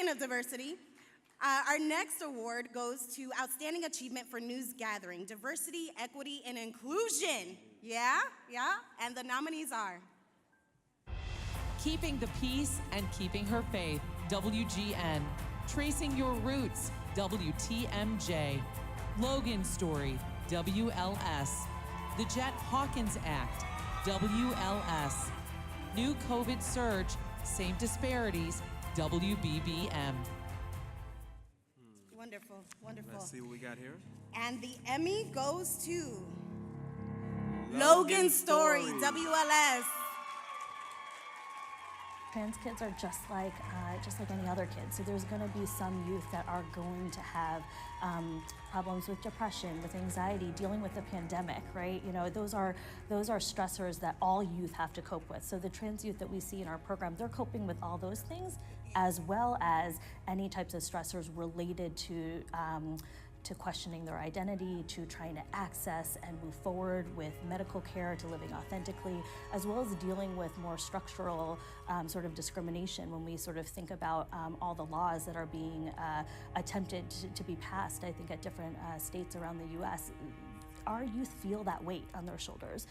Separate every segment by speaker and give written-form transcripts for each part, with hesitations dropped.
Speaker 1: Speaking of diversity, our next award goes to Outstanding Achievement for News Gathering, Diversity, Equity, and Inclusion. Yeah? And the nominees are
Speaker 2: Keeping the Peace and Keeping Her Faith, WGN. Tracing Your Roots, WTMJ. Logan Story, WLS. The Jet Hawkins Act, WLS. New COVID Surge, Same Disparities, WBBM.
Speaker 1: wonderful.
Speaker 3: Let's see what we got here.
Speaker 1: And the Emmy goes to Logan Story, WLS.
Speaker 4: Trans kids are just like any other kids. So there's going to be some youth that are going to have problems with depression, with anxiety, dealing with the pandemic, right? You know, those are stressors that all youth have to cope with. So the trans youth that we see in our program, they're coping with all those things, as well as any types of stressors related to questioning their identity, to trying to access and move forward with medical care, to living authentically, as well as dealing with more structural sort of discrimination when we sort of think about all the laws that are being attempted to be passed, I think, at different states around the US. Our youth feel that weight on their shoulders.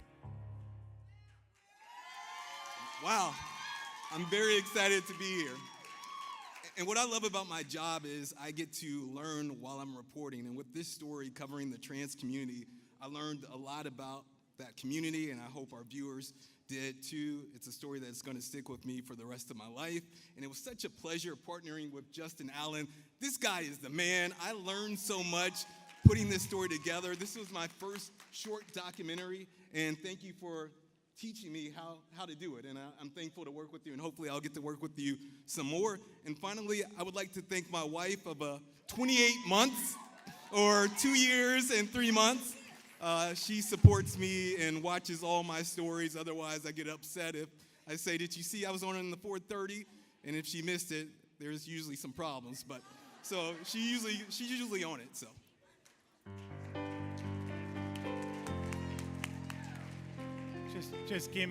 Speaker 5: Wow, I'm very excited to be here. And what I love about my job is I get to learn while I'm reporting. And with this story covering the trans community, I learned a lot about that community, and I hope our viewers did too. It's a story that's going to stick with me for the rest of my life. And it was such a pleasure partnering with Justin Allen. This guy is the man. I learned so much putting this story together. This was my first short documentary, and thank you for teaching me how to do it, and I'm thankful to work with you, and hopefully I'll get to work with you some more. And finally, I would like to thank my wife of 28 months, or 2 years and 3 months. She supports me and watches all my stories. Otherwise, I get upset if I say, did you see I was on in the 4:30? And if she missed it, there's usually some problems. But so she's usually on it. So.
Speaker 6: Just give me